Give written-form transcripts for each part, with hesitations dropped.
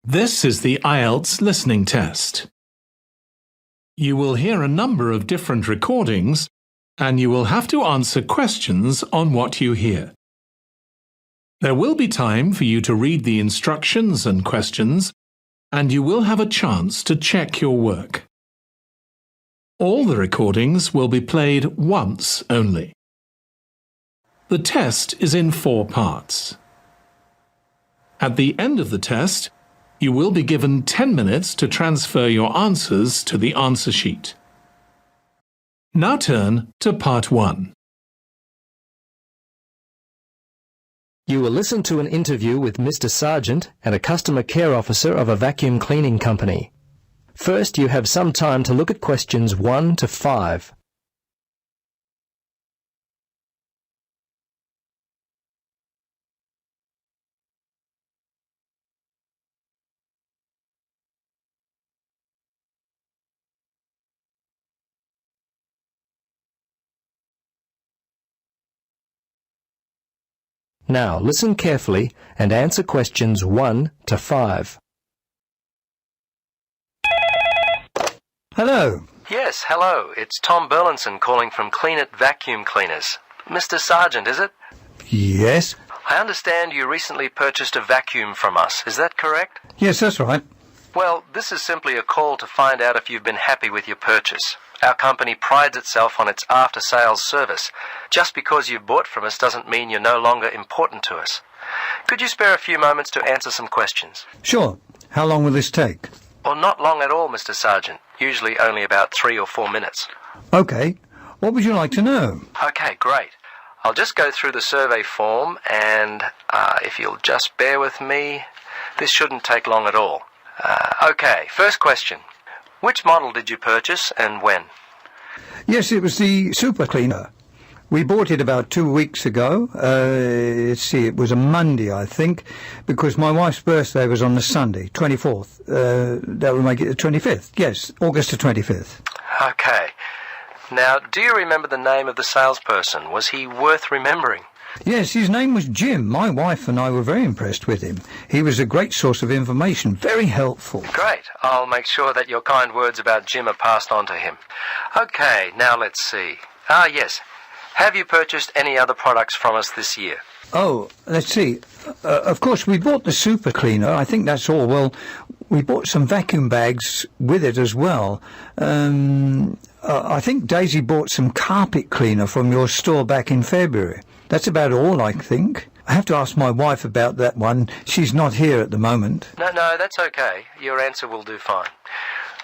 This is the Ielts listening test. You will hear a number of different recordings, and you will have to answer questions on what you hear. There will be time for you to read the instructions and questions, and you will have a chance to check your work. All the recordings will be played once only. The test is in 4 parts. At the end of the test, you will be given 10 minutes to transfer your answers to the answer sheet. Now turn to Part 1. You will listen to an interview with Mr. Sargent and a customer care officer of a vacuum cleaning company. First, you have some time to look at questions 1 to 5. Now, listen carefully and answer questions 1 to 5. Hello. Yes, hello. It's Tom Burlinson calling from Clean It Vacuum Cleaners. Mr. Sargent, is it? Yes. I understand you recently purchased a vacuum from us. Is that correct? Yes, that's right. Well, this is simply a call to find out if you've been happy with your purchase. Our company prides itself on its after-sales service. Just because you've bought from us doesn't mean you're no longer important to us. Could you spare a few moments to answer some questions? Sure. How long will this take? Well, not long at all, Mr. Sargent. Usually only about 3 or 4 minutes. Okay. What would you like to know? Okay, great. I'll just go through the survey form and if you'll just bear with me, this shouldn't take long at all. Okay, first question. Which model did you purchase and when? Yes, it was the super cleaner. We bought it about 2 weeks ago. Let's see, it was a Monday, I think, because my wife's birthday was on the Sunday, 24th. That would make it the 25th. Yes, August the 25th. Okay. Now, do you remember the name of the salesperson? Was he worth remembering? Yes, his name was Jim. My wife and I were very impressed with him. He was a great source of information, very helpful. Great. I'll make sure that your kind words about Jim are passed on to him. Okay, now let's see. Yes. Have you purchased any other products from us this year? Oh, let's see. Of course, we bought the super cleaner. I think that's all. Well, we bought some vacuum bags with it as well. I think Daisy bought some carpet cleaner from your store back in February. That's about all, I think. I have to ask my wife about that one. She's not here at the moment. No, that's okay. Your answer will do fine.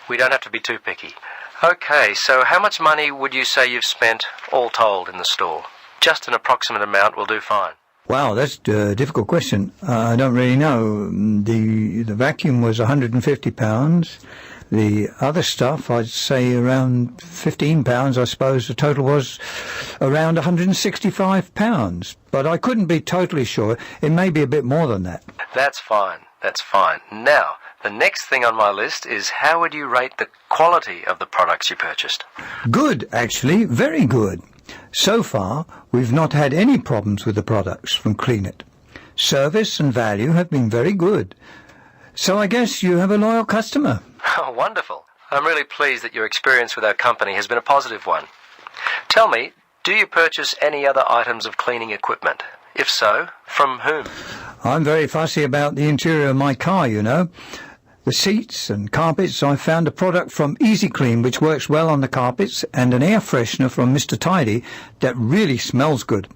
We don't have to be too picky. Okay, so how much money would you say you've spent, all told, in the store? Just an approximate amount will do fine. Wow, that's a difficult question. I don't really know. The vacuum was £150. The other stuff, I'd say around £15, I suppose. The total was around £165. But I couldn't be totally sure. It may be a bit more than that. That's fine. Now, the next thing on my list is how would you rate the quality of the products you purchased? Good, actually. Very good. So far, we've not had any problems with the products from Clean It. Service and value have been very good. So I guess you have a loyal customer. Oh, wonderful. I'm really pleased that your experience with our company has been a positive one. Tell me, do you purchase any other items of cleaning equipment? If so, from whom? I'm very fussy about the interior of my car, you know. The seats and carpets, I found a product from Easy Clean which works well on the carpets and an air freshener from Mr. Tidy that really smells good.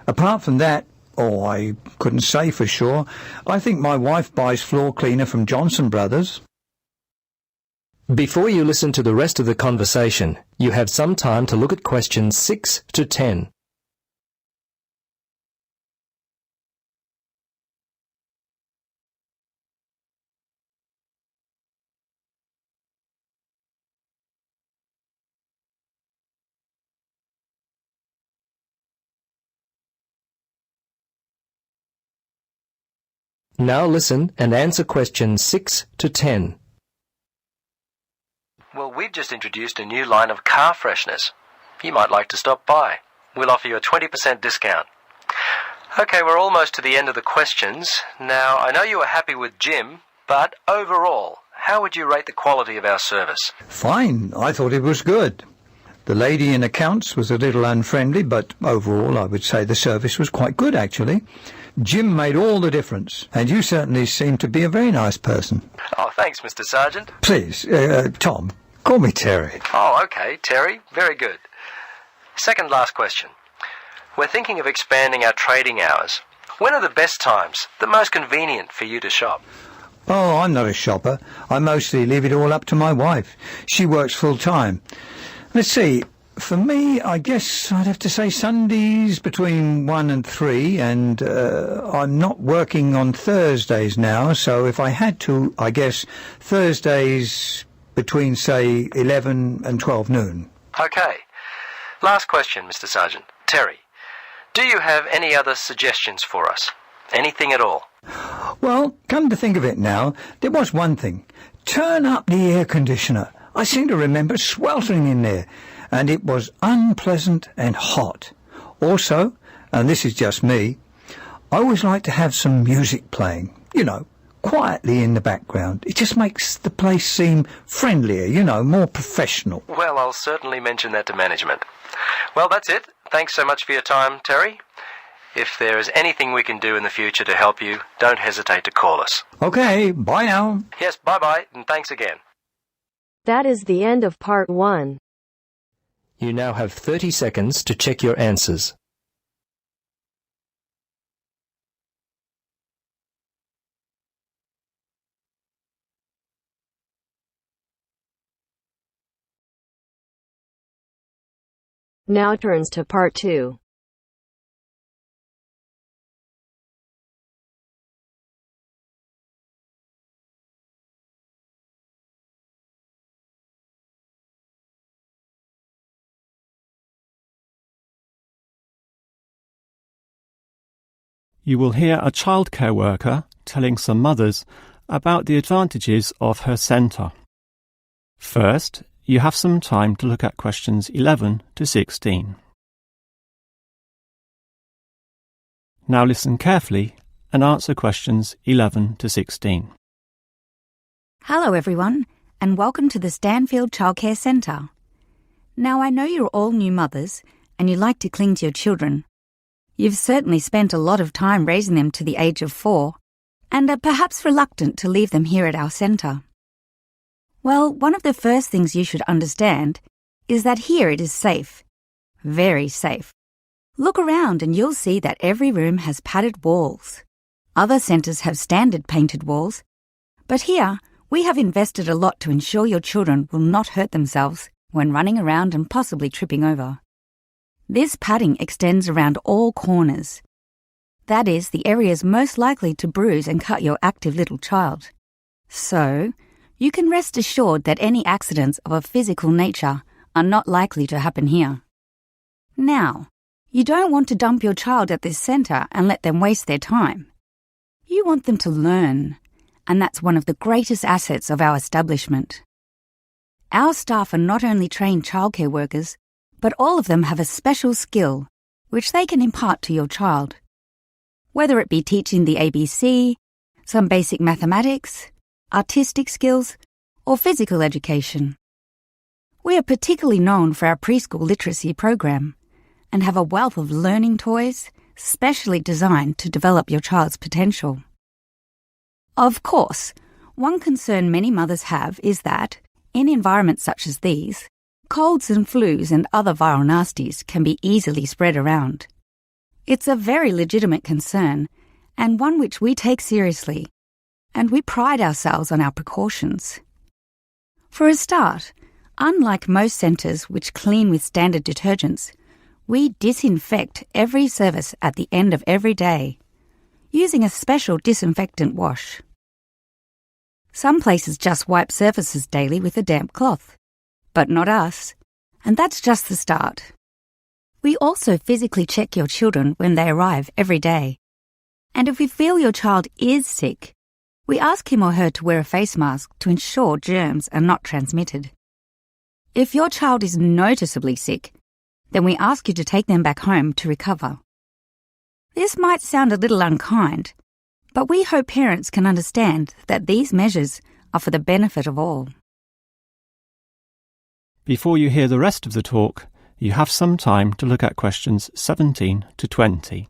Apart from that, I couldn't say for sure. I think my wife buys floor cleaner from Johnson Brothers. Before you listen to the rest of the conversation, you have some time to look at questions 6 to 10. Now listen and answer questions 6 to 10. Well, we've just introduced a new line of car fresheners. You might like to stop by. We'll offer you a 20% discount. Okay, we're almost to the end of the questions. Now, I know you were happy with Jim. But overall, how would you rate the quality of our service? Fine, I thought it was good. The lady in accounts was a little unfriendly, but overall I would say the service was quite good, actually. Jim made all the difference, and you certainly seem to be a very nice person. Oh, thanks, Mr. Sergeant. Please, Tom, call me Terry. Oh, okay, Terry. Very good. Second last question. We're thinking of expanding our trading hours. When are the best times, the most convenient for you to shop? Oh, I'm not a shopper. I mostly leave it all up to my wife. She works full-time. Let's see, for me, I guess I'd have to say Sundays between 1 and 3, and I'm not working on Thursdays now, so if I had to, I guess Thursdays between, say, 11 and 12 noon. Okay. Last question, Mr. Sergeant. Terry, do you have any other suggestions for us? Anything at all? Well, come to think of it now, there was one thing. Turn up the air conditioner. I seem to remember sweltering in there, and it was unpleasant and hot. Also, and this is just me, I always like to have some music playing, quietly in the background. It just makes the place seem friendlier, more professional. Well, I'll certainly mention that to management. Well, that's it. Thanks so much for your time, Terry. If there is anything we can do in the future to help you, don't hesitate to call us. Okay, bye now. Yes, bye-bye, and thanks again. That is the end of part 1. You now have 30 seconds to check your answers. Now turns to part 2. You will hear a childcare worker telling some mothers about the advantages of her centre. First, you have some time to look at questions 11 to 16. Now listen carefully and answer questions 11 to 16. Hello everyone, and welcome to the Stanfield Childcare Centre. Now I know you're all new mothers and you like to cling to your children. You've certainly spent a lot of time raising them to the age of 4 and are perhaps reluctant to leave them here at our centre. Well, one of the first things you should understand is that here it is safe. Very safe. Look around and you'll see that every room has padded walls. Other centres have standard painted walls, but here we have invested a lot to ensure your children will not hurt themselves when running around and possibly tripping over. This padding extends around all corners. That is, the areas most likely to bruise and cut your active little child. So, you can rest assured that any accidents of a physical nature are not likely to happen here. Now, you don't want to dump your child at this centre and let them waste their time. You want them to learn, and that's one of the greatest assets of our establishment. Our staff are not only trained childcare workers, but all of them have a special skill which they can impart to your child. Whether it be teaching the ABC, some basic mathematics, artistic skills, or physical education. We are particularly known for our preschool literacy program and have a wealth of learning toys specially designed to develop your child's potential. Of course, one concern many mothers have is that, in environments such as these, colds and flus and other viral nasties can be easily spread around. It's a very legitimate concern, and one which we take seriously, and we pride ourselves on our precautions. For a start, unlike most centres which clean with standard detergents, we disinfect every service at the end of every day, using a special disinfectant wash. Some places just wipe surfaces daily with a damp cloth, but not us, and that's just the start. We also physically check your children when they arrive every day, and if we feel your child is sick, we ask him or her to wear a face mask to ensure germs are not transmitted. If your child is noticeably sick, then we ask you to take them back home to recover. This might sound a little unkind, But we hope parents can understand that these measures are for the benefit of all. Before you hear the rest of the talk, you have some time to look at questions 17 to 20.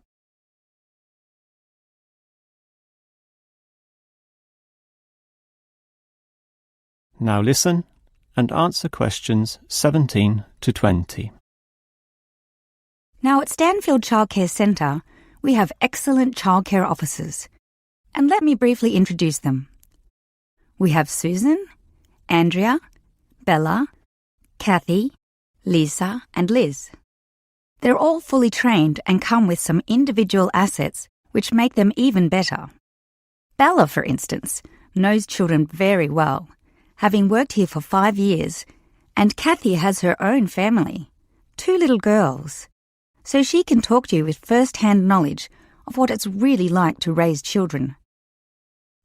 Now listen and answer questions 17 to 20. Now at Stanfield Childcare Centre, we have excellent childcare officers. And let me briefly introduce them. We have Susan, Andrea, Bella, Kathy, Lisa and Liz. They're all fully trained and come with some individual assets which make them even better. Bella, for instance, knows children very well, having worked here for 5 years, and Kathy has her own family, 2 little girls, so she can talk to you with first-hand knowledge of what it's really like to raise children.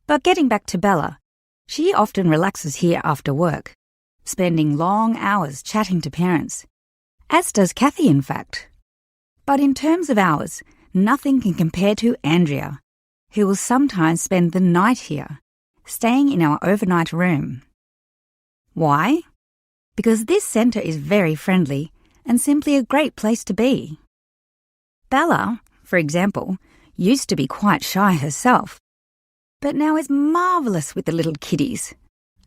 But getting back to Bella, she often relaxes here after work, spending long hours chatting to parents, as does Kathy in fact. But in terms of hours, nothing can compare to Andrea, who will sometimes spend the night here, staying in our overnight room. Why? Because this centre is very friendly and simply a great place to be. Bella, for example, used to be quite shy herself, but now is marvellous with the little kiddies,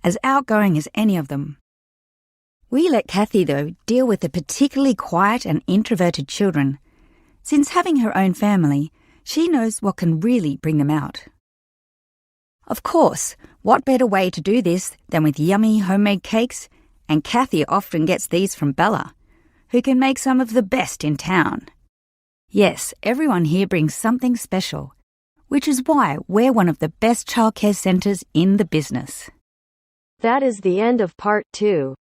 as outgoing as any of them. We let Kathy, though, deal with the particularly quiet and introverted children. Since having her own family, she knows what can really bring them out. Of course, what better way to do this than with yummy homemade cakes? And Kathy often gets these from Bella, who can make some of the best in town. Yes, everyone here brings something special, which is why we're one of the best childcare centres in the business. That is the end of part 2.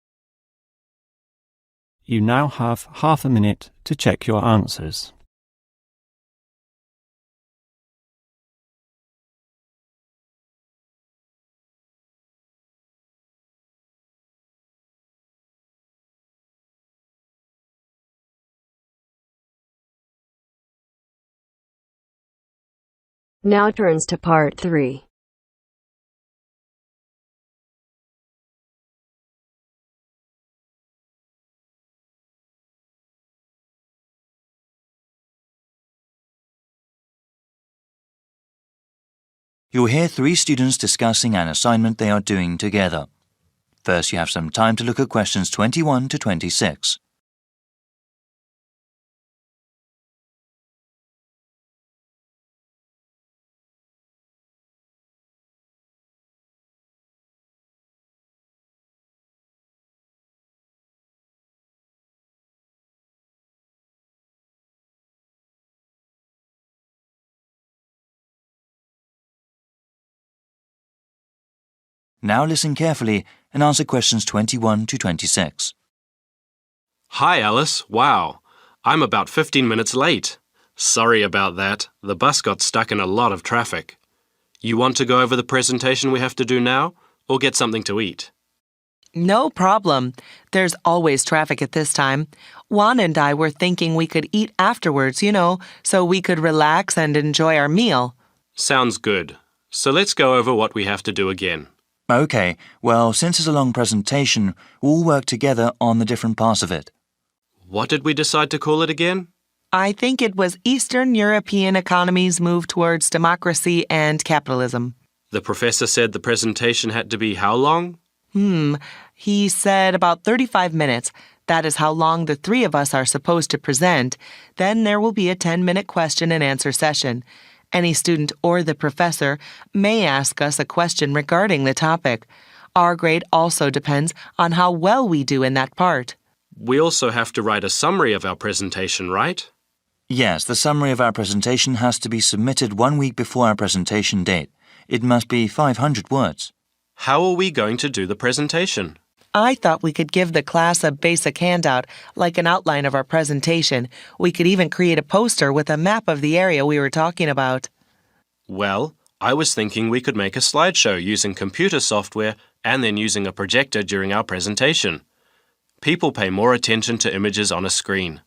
You now have half a minute to check your answers. Now turns to part 3. You'll hear 3 students discussing an assignment they are doing together. First, you have some time to look at questions 21 to 26. Now listen carefully and answer questions 21 to 26. Hi, Alice. Wow. I'm about 15 minutes late. Sorry about that. The bus got stuck in a lot of traffic. You want to go over the presentation we have to do now, or get something to eat? No problem. There's always traffic at this time. Juan and I were thinking we could eat afterwards, so we could relax and enjoy our meal. Sounds good. So let's go over what we have to do again. Okay, well, since it's a long presentation, we'll work together on the different parts of it. What did we decide to call it again? I think it was Eastern European economies move towards democracy and capitalism. The professor said the presentation had to be how long? He said about 35 minutes. That is how long the 3 of us are supposed to present. Then there will be a 10-minute question and answer session. Any student or the professor may ask us a question regarding the topic. Our grade also depends on how well we do in that part. We also have to write a summary of our presentation, right? Yes, the summary of our presentation has to be submitted 1 week before our presentation date. It must be 500 words. How are we going to do the presentation? I thought we could give the class a basic handout, like an outline of our presentation. We could even create a poster with a map of the area we were talking about. Well, I was thinking we could make a slideshow using computer software and then using a projector during our presentation. People pay more attention to images on a screen.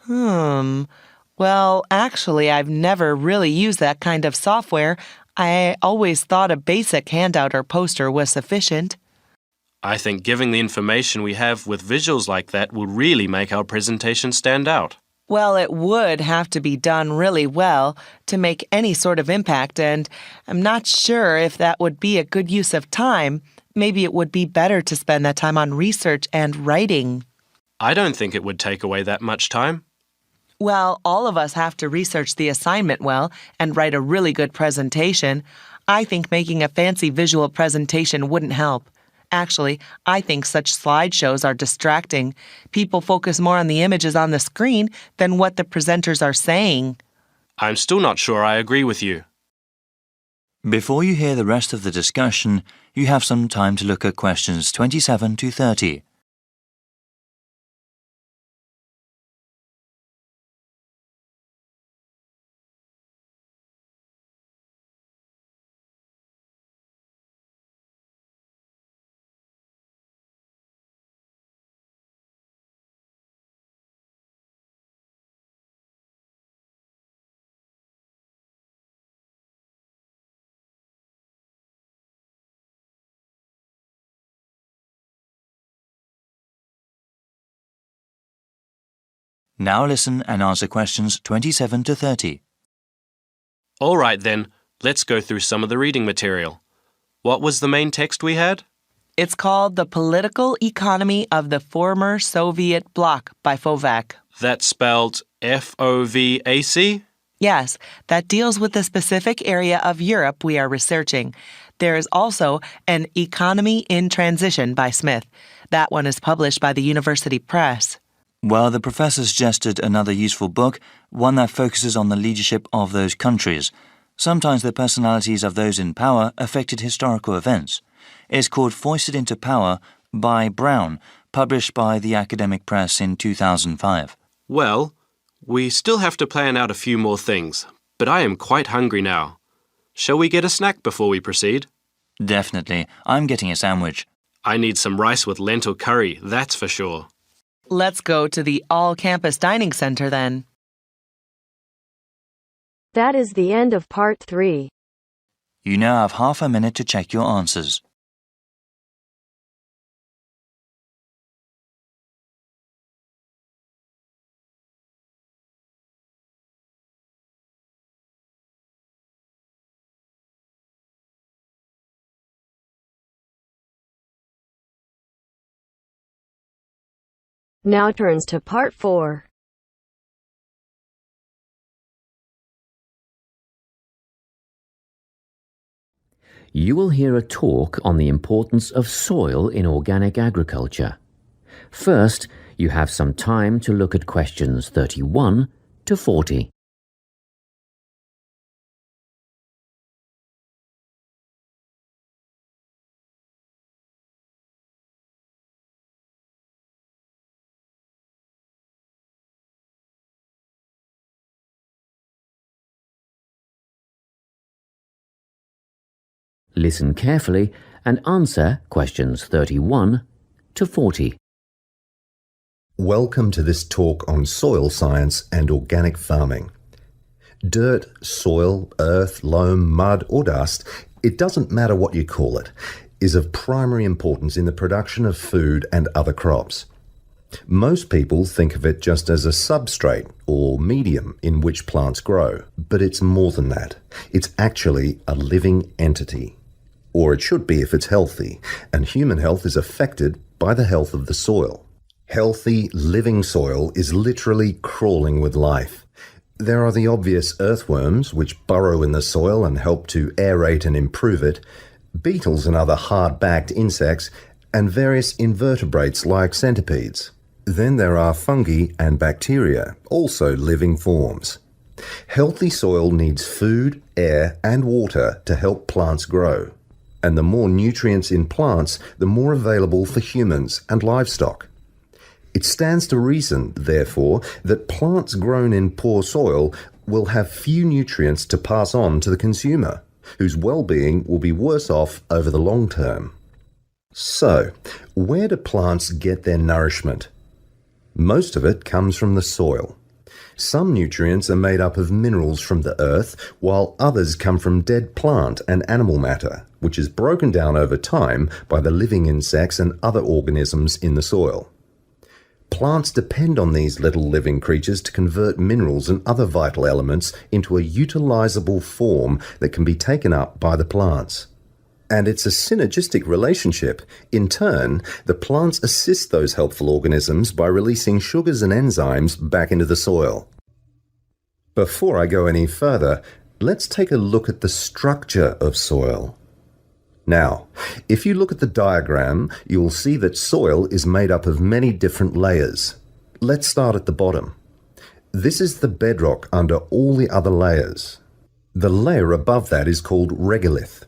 Well, actually, I've never really used that kind of software. I always thought a basic handout or poster was sufficient. I think giving the information we have with visuals like that will really make our presentation stand out. Well, it would have to be done really well to make any sort of impact, and I'm not sure if that would be a good use of time. Maybe it would be better to spend that time on research and writing. I don't think it would take away that much time. Well, all of us have to research the assignment well and write a really good presentation. I think making a fancy visual presentation wouldn't help. Actually, I think such slideshows are distracting. People focus more on the images on the screen than what the presenters are saying. I'm still not sure I agree with you. Before you hear the rest of the discussion, you have some time to look at questions 27 to 30. Now listen and answer questions 27 to 30. All right then, let's go through some of the reading material. What was the main text we had? It's called The Political Economy of the Former Soviet Bloc by Fovac. That's spelled F-O-V-A-C? Yes, that deals with the specific area of Europe we are researching. There is also An Economy in Transition by Smith. That one is published by the University Press. Well, the professor suggested another useful book, one that focuses on the leadership of those countries. Sometimes the personalities of those in power affected historical events. It's called Foisted into Power by Brown, published by the Academic Press in 2005. Well, we still have to plan out a few more things, but I am quite hungry now. Shall we get a snack before we proceed? Definitely. I'm getting a sandwich. I need some rice with lentil curry, that's for sure. Let's go to the all-campus dining center then. That is the end of part 3. You now have half a minute to check your answers. Now turns to part 4. You will hear a talk on the importance of soil in organic agriculture. First, you have some time to look at questions 31 to 40. Listen carefully and answer questions 31 to 40. Welcome to this talk on soil science and organic farming. Dirt, soil, earth, loam, mud or dust, it doesn't matter what you call it, is of primary importance in the production of food and other crops. Most people think of it just as a substrate or medium in which plants grow, but it's more than that. It's actually a living entity. Or it should be if it's healthy, and human health is affected by the health of the soil. Healthy, living soil is literally crawling with life. There are the obvious earthworms, which burrow in the soil and help to aerate and improve it, beetles and other hard-backed insects, and various invertebrates like centipedes. Then there are fungi and bacteria, also living forms. Healthy soil needs food, air, and water to help plants grow. And the more nutrients in plants, the more available for humans and livestock. It stands to reason, therefore, that plants grown in poor soil will have few nutrients to pass on to the consumer, whose well-being will be worse off over the long term. So, where do plants get their nourishment? Most of it comes from the soil. Some nutrients are made up of minerals from the earth, while others come from dead plant and animal matter, which is broken down over time by the living insects and other organisms in the soil. Plants depend on these little living creatures to convert minerals and other vital elements into a utilizable form that can be taken up by the plants. And it's a synergistic relationship. In turn, the plants assist those helpful organisms by releasing sugars and enzymes back into the soil. Before I go any further, let's take a look at the structure of soil. Now, if you look at the diagram, you will see that soil is made up of many different layers. Let's start at the bottom. This is the bedrock under all the other layers. The layer above that is called regolith.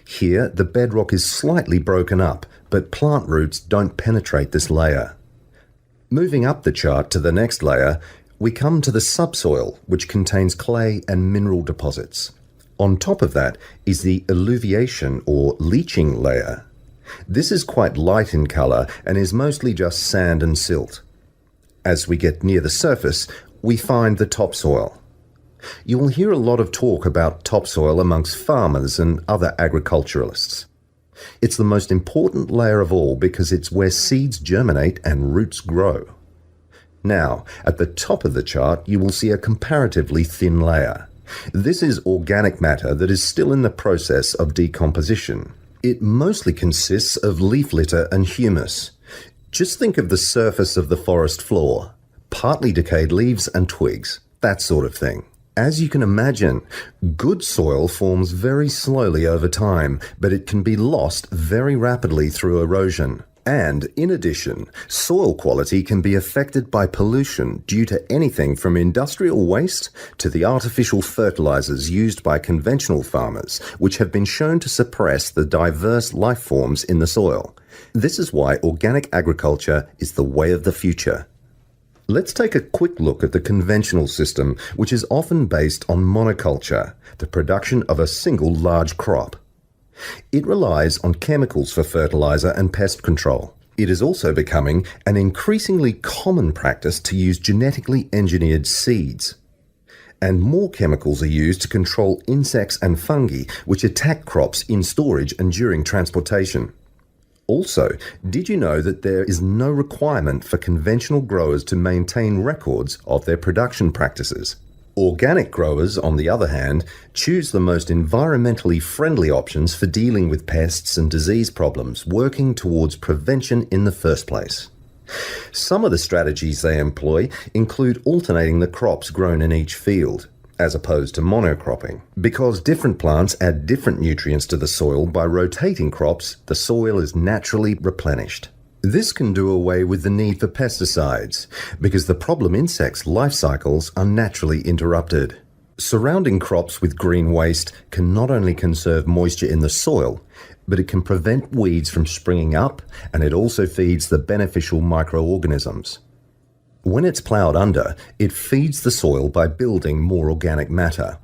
Here, the bedrock is slightly broken up, but plant roots don't penetrate this layer. Moving up the chart to the next layer, we come to the subsoil, which contains clay and mineral deposits. On top of that is the alluviation or leaching layer. This is quite light in colour and is mostly just sand and silt. As we get near the surface, we find the topsoil. You will hear a lot of talk about topsoil amongst farmers and other agriculturalists. It's the most important layer of all because it's where seeds germinate and roots grow. Now, at the top of the chart, you will see a comparatively thin layer. This is organic matter that is still in the process of decomposition. It mostly consists of leaf litter and humus. Just think of the surface of the forest floor, partly decayed leaves and twigs, that sort of thing. As you can imagine, good soil forms very slowly over time, but it can be lost very rapidly through erosion. And, in addition, soil quality can be affected by pollution due to anything from industrial waste to the artificial fertilizers used by conventional farmers, which have been shown to suppress the diverse life forms in the soil. This is why organic agriculture is the way of the future. Let's take a quick look at the conventional system, which is often based on monoculture, the production of a single large crop. It relies on chemicals for fertilizer and pest control. It is also becoming an increasingly common practice to use genetically engineered seeds. And more chemicals are used to control insects and fungi, which attack crops in storage and during transportation. Also, did you know that there is no requirement for conventional growers to maintain records of their production practices? Organic growers, on the other hand, choose the most environmentally friendly options for dealing with pests and disease problems, working towards prevention in the first place. Some of the strategies they employ include alternating the crops grown in each field, as opposed to monocropping. Because different plants add different nutrients to the soil by rotating crops, the soil is naturally replenished. This can do away with the need for pesticides, because the problem insects' life cycles are naturally interrupted. Surrounding crops with green waste can not only conserve moisture in the soil, but it can prevent weeds from springing up, and it also feeds the beneficial microorganisms. When it's ploughed under, it feeds the soil by building more organic matter.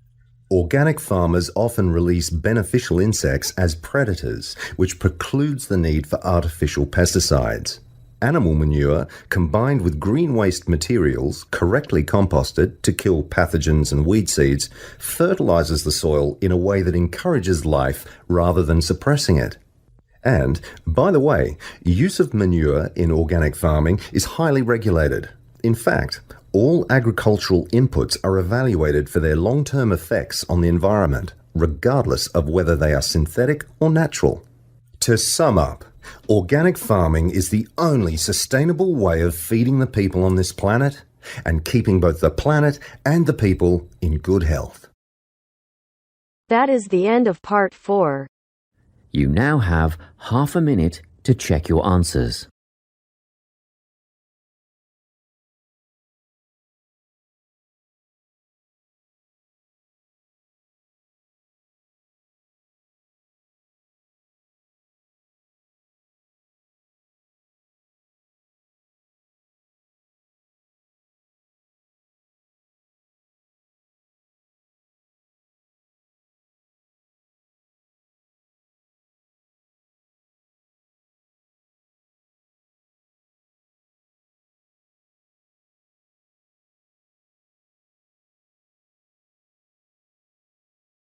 Organic farmers often release beneficial insects as predators, which precludes the need for artificial pesticides. Animal manure, combined with green waste materials, correctly composted to kill pathogens and weed seeds, fertilizes the soil in a way that encourages life rather than suppressing it. And, by the way, use of manure in organic farming is highly regulated. In fact, all agricultural inputs are evaluated for their long-term effects on the environment, regardless of whether they are synthetic or natural. To sum up, organic farming is the only sustainable way of feeding the people on this planet and keeping both the planet and the people in good health. That is the end of part 4. You now have half a minute to check your answers.